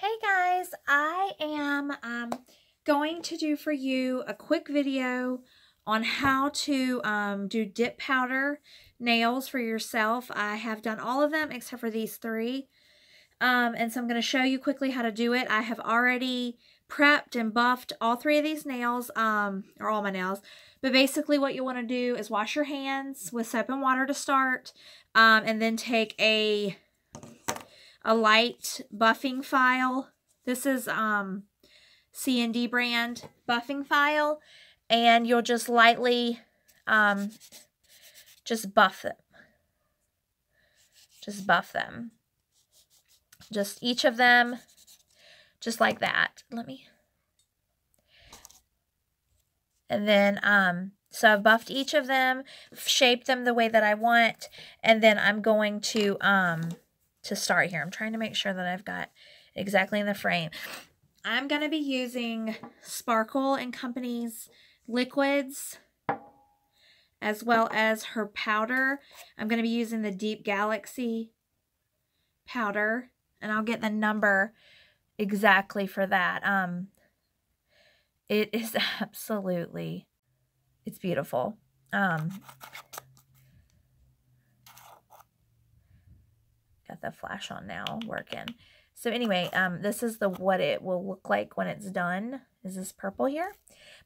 Hey guys, I am going to do for you a quick video on how to do dip powder nails for yourself. I have done all of them except for these three. And so I'm going to show you quickly how to do it. I have already prepped and buffed all three of these nails, or all my nails. But basically what you want to do is wash your hands with soap and water to start, and then take a light buffing file. This is C&D brand buffing file, and you'll just lightly just buff them. Just buff them. Just each of them, just like that. And then so I've buffed each of them, shaped them the way that I want, and then I'm going to start here. I'm trying to make sure that I've got exactly in the frame. I'm going to be using Sparkle & Company's liquids as well as her powder. I'm going to be using the Deep Galaxy powder, and I'll get the number exactly for that. It is absolutely, it's beautiful. Got the flash on now working. So anyway, this is what it will look like when it's done, is this purple here.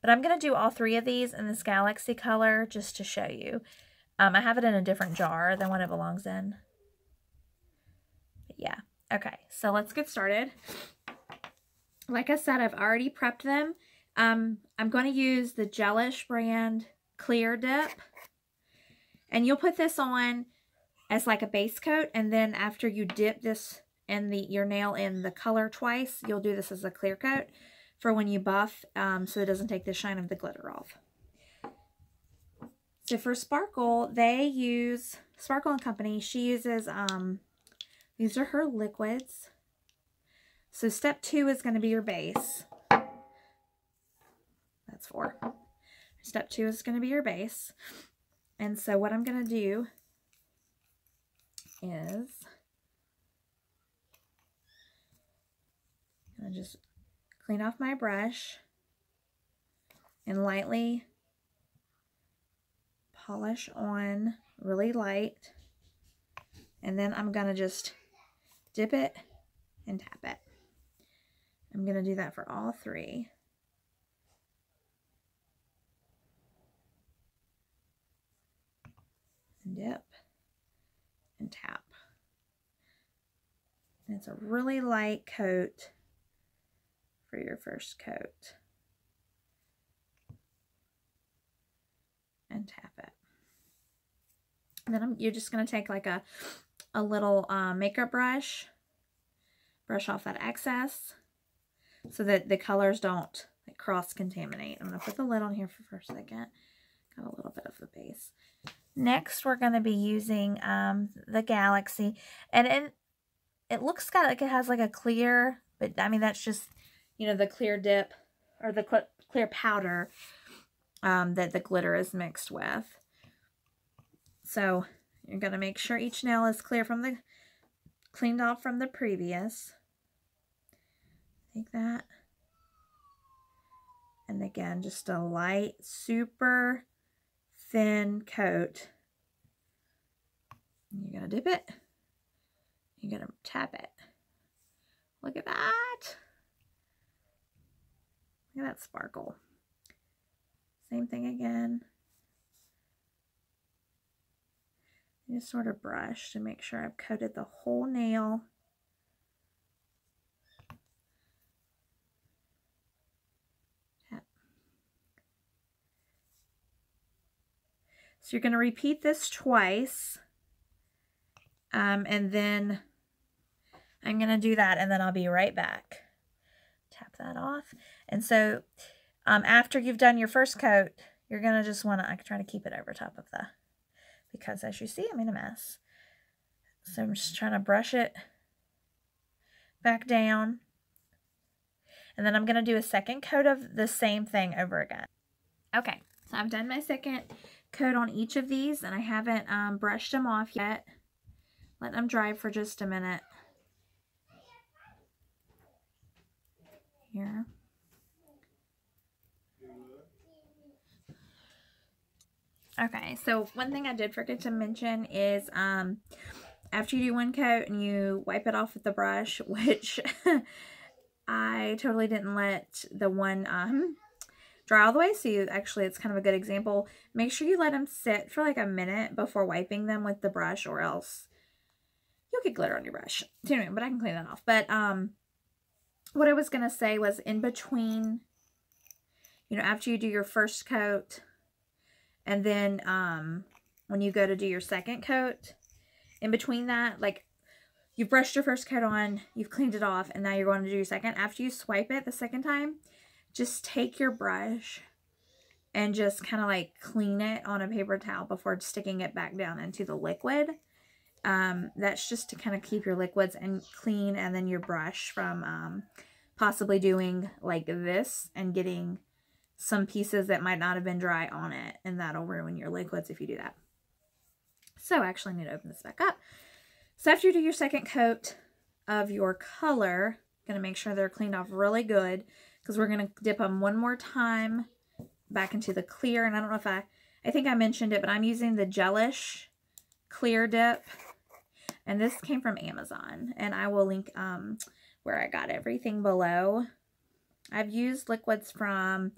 But I'm going to do all three of these in this Galaxy color just to show you. I have it in a different jar than what it belongs in. But yeah. Okay, so let's get started. Like I said, I've already prepped them. I'm going to use the Gelish brand Clear Dip. And you'll put this on as like a base coat, and then after you dip this and your nail in the color twice, you'll do this as a clear coat for when you buff, so it doesn't take the shine of the glitter off. So for Sparkle, Sparkle & Company, she uses, these are her liquids. So step 2 is going to be your base. That's 4. Step 2 is going to be your base. And so what I'm going to do is I'm going to just clean off my brush and lightly polish on really light, and then I'm going to just dip it and tap it. I'm going to do that for all three. And dip and tap. And it's a really light coat for your first coat. And tap it. And then you're just going to take like a little makeup brush off that excess so that the colors don't like cross-contaminate. I'm going to put the lid on here for a second. Got a little bit of the base. Next, we're going to be using the Galaxy. And it looks kind of like it has like a clear, but I mean, that's just, you know, the clear dip or the clear powder that the glitter is mixed with. So you're going to make sure each nail is cleaned off from the previous. Take that. And again, just a light, super thin coat. You're going to dip it. You're going to tap it. Look at that. Look at that sparkle. Same thing again. Just sort of brush to make sure I've coated the whole nail. Tap. So you're going to repeat this twice. And then I'm going to do that, and then I'll be right back. Tap that off. And so after you've done your first coat, you're going to just want to, I try to keep it over top of because as you see, I'm in a mess. So I'm just trying to brush it back down. And then I'm going to do a second coat of the same thing over again. Okay, so I've done my second coat on each of these, and I haven't brushed them off yet. Let them dry for just a minute. here. Okay, so one thing I did forget to mention is after you do one coat and you wipe it off with the brush, which I totally didn't let the one dry all the way, so it's kind of a good example. Make sure you let them sit for like a minute before wiping them with the brush, or else you'll get glitter on your brush. So anyway, but I can clean that off. But what I was going to say was, in between, you know, after you do your first coat, and then when you go to do your second coat, in between that, like, you've brushed your first coat on, you've cleaned it off, and now you're going to do your second. After you swipe it the second time, just take your brush and just kind of like clean it on a paper towel before sticking it back down into the liquid. That's just to kind of keep your liquids and clean, and then your brush from possibly doing like this and getting some pieces that might not have been dry on it, and that'll ruin your liquids if you do that. So I actually need to open this back up. So after you do your second coat of your color, going to make sure they're cleaned off really good, because we're going to dip them one more time back into the clear. And I don't know if I think I mentioned it, but I'm using the Gelish clear dip, and this came from Amazon, and I will link where I got everything below. I've used liquids from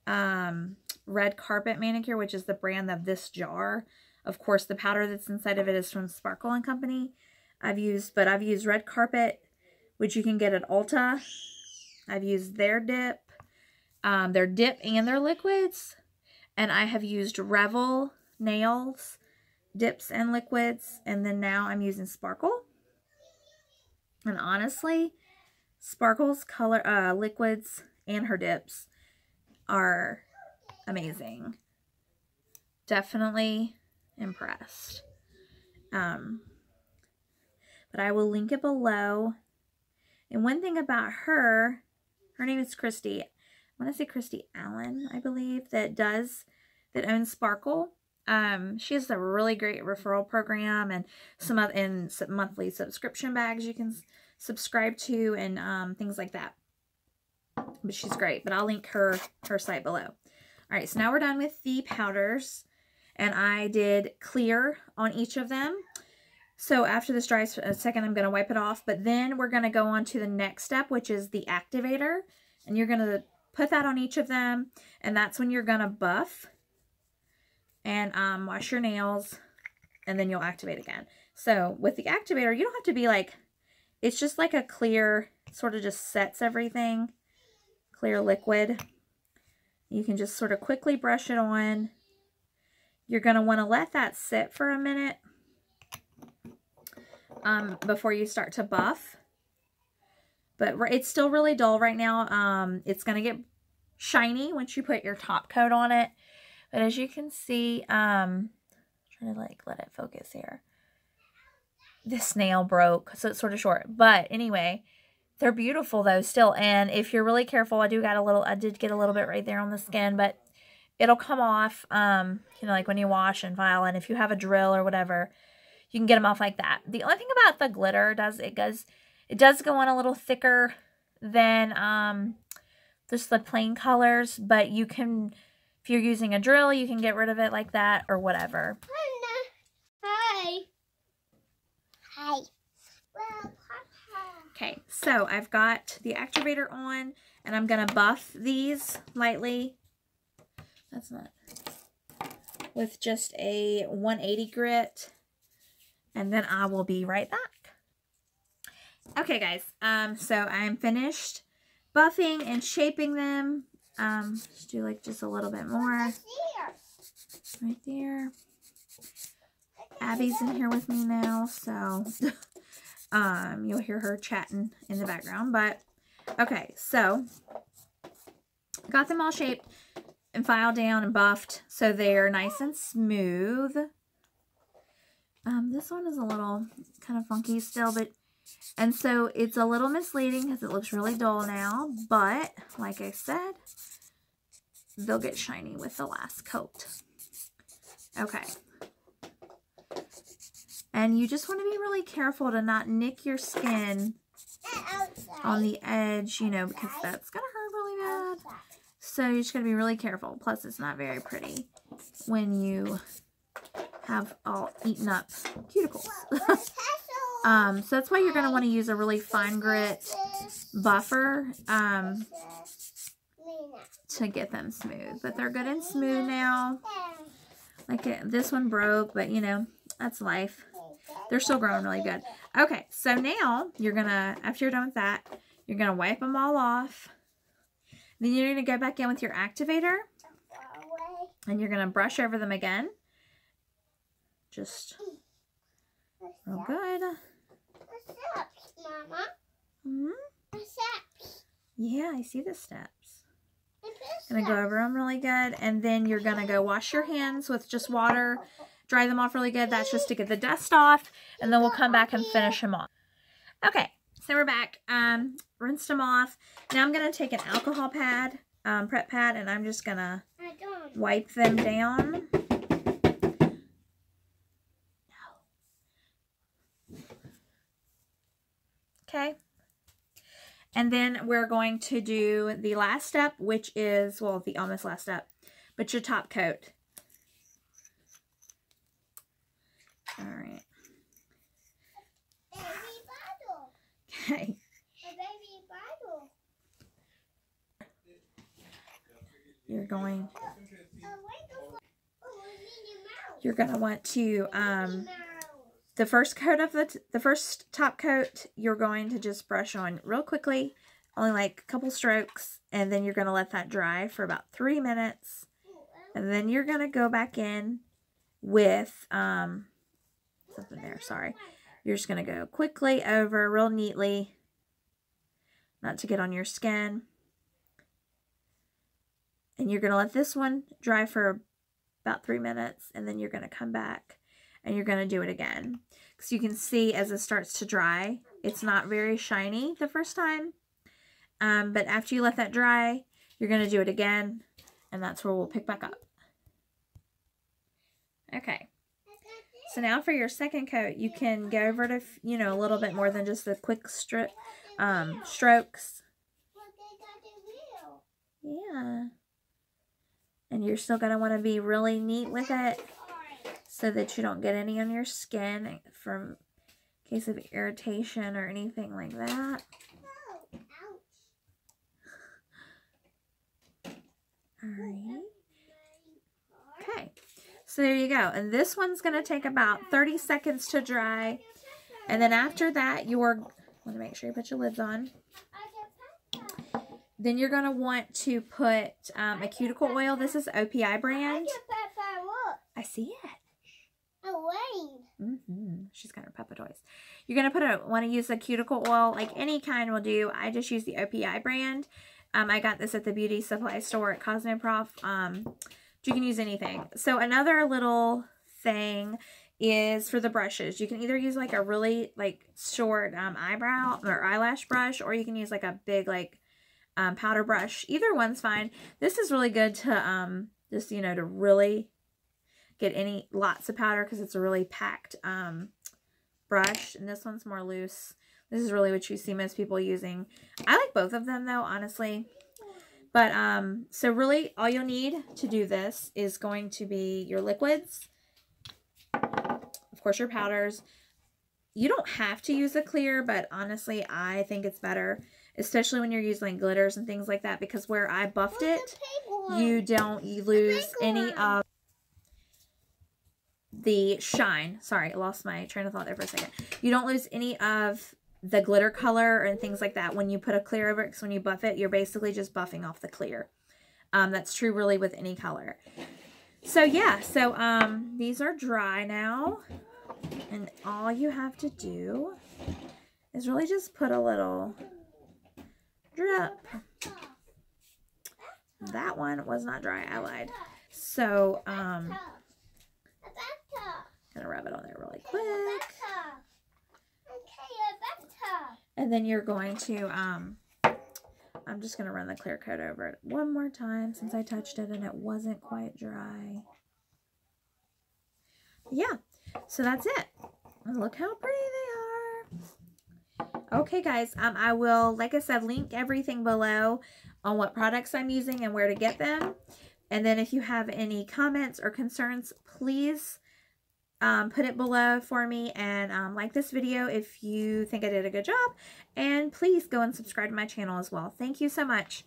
Red Carpet Manicure, which is the brand of this jar. Of course, the powder that's inside of it is from Sparkle and Company. I've used Red Carpet, which you can get at Ulta. I've used their dip and their liquids. And I have used Revel Nails dips and liquids. And then now I'm using Sparkle. And honestly, Sparkle's color liquids and her dips are amazing. Definitely impressed. But I will link it below. And one thing about her name is Christy. I want to say Christy Allen, I believe, that owns Sparkle. She has a really great referral program and some monthly subscription bags you can subscribe to, and things like that. But she's great. But I'll link her site below. All right, so now we're done with the powders, and I did clear on each of them. So after this dries for a second, I'm going to wipe it off, but then we're going to go on to the next step, which is the activator, and you're going to put that on each of them, and that's when you're going to buff and wash your nails, and then you'll activate again. So with the activator, you don't have to be like, it's just like a clear, sort of just sets everything, clear liquid. You can just sort of quickly brush it on. You're going to want to let that sit for a minute before you start to buff. But it's still really dull right now. It's going to get shiny once you put your top coat on it. But as you can see, trying to like let it focus here. This nail broke, so it's sort of short. But anyway, they're beautiful though still. And if you're really careful, I did get a little bit right there on the skin, but it'll come off, you know, like when you wash and file. And if you have a drill or whatever, you can get them off like that. The only thing about the glitter it does go on a little thicker than just the plain colors, but you can, if you're using a drill, you can get rid of it like that or whatever. Hi. Hi. Well, okay, so I've got the activator on, and I'm going to buff these lightly. That's not. With just a 180 grit. And then I will be right back. Okay, guys. So I'm finished buffing and shaping them. Just do like just a little bit more. Right there. Abby's in here with me now, so you'll hear her chatting in the background. But okay, so got them all shaped and filed down and buffed so they're nice and smooth. This one is a little kind of funky still, and so it's a little misleading because it looks really dull now, but like I said, they'll get shiny with the last coat. Okay. And you just want to be really careful to not nick your skin on the edge, you know, because that's going to hurt really bad. So you just got to be really careful. Plus, it's not very pretty when you have all eaten up cuticles. So that's why you're going to want to use a really fine grit buffer to get them smooth. But they're good and smooth now. Like this one broke, but you know, that's life. They're still growing really good. Okay, so now you're going to, after you're done with that, you're going to wipe them all off. Then you're going to go back in with your activator. And you're going to brush over them again. Just real good. Mama. Mm-hmm. Yeah, I see the steps. Gonna go over them really good. And then you're going to go wash your hands with just water. Dry them off really good. That's just to get the dust off. And then we'll come back and finish them off. Okay, so we're back. Rinsed them off. Now I'm going to take an alcohol pad, prep pad, and I'm just going to wipe them down. Okay. And then we're going to do the last step, which is, well, the almost last step, but your top coat. All right. Okay. You're going to want to, the first coat of the first top coat, you're going to just brush on real quickly, only like a couple strokes, and then you're going to let that dry for about 3 minutes. And then you're going to go back in with, something there, sorry. You're just going to go quickly over real neatly, not to get on your skin. And you're going to let this one dry for about 3 minutes, and then you're going to come back and you're going to do it again. So you can see as it starts to dry, it's not very shiny the first time. But after you let that dry, you're going to do it again, and that's where we'll pick back up. Okay. So now for your second coat, you can go over to, you know, a little bit more than just the quick strokes. Yeah. And you're still going to want to be really neat with it so that you don't get any on your skin from case of irritation or anything like that. Alright. Okay. So there you go. And this one's going to take about 30 seconds to dry. And then after that, want to make sure you put your lids on. Then you're going to want to put a cuticle oil. This is OPI brand. I see it. She's got her Peppa toys. You're going to want to use a cuticle oil, like any kind will do. I just use the OPI brand. I got this at the beauty supply store at Cosmoprof. You can use anything. So another little thing is for the brushes. You can either use like a really like short eyebrow or eyelash brush, or you can use like a big like powder brush. Either one's fine. This is really good to just, you know, to really get lots of powder because it's a really packed brush, and this one's more loose. This is really what you see most people using. I like both of them though, honestly. But so really all you'll need to do this is going to be your liquids, of course your powders. You don't have to use a clear, but honestly I think it's better, especially when you're using like glitters and things like that, because where I buffed it, you lose any of the shine. Sorry, I lost my train of thought there for a second. You don't lose any of the glitter color and things like that when you put a clear over it, because when you buff it, you're basically just buffing off the clear. That's true really with any color. So yeah, so these are dry now, and all you have to do is really just put a little drip. That one was not dry, I lied. So gonna rub it on there really quick. And then you're going to, I'm just going to run the clear coat over it one more time since I touched it and it wasn't quite dry. Yeah, so that's it. And look how pretty they are. Okay, guys, I will, like I said, link everything below on what products I'm using and where to get them. And then if you have any comments or concerns, please put it below for me, and like this video if you think I did a good job. And please go and subscribe to my channel as well. Thank you so much.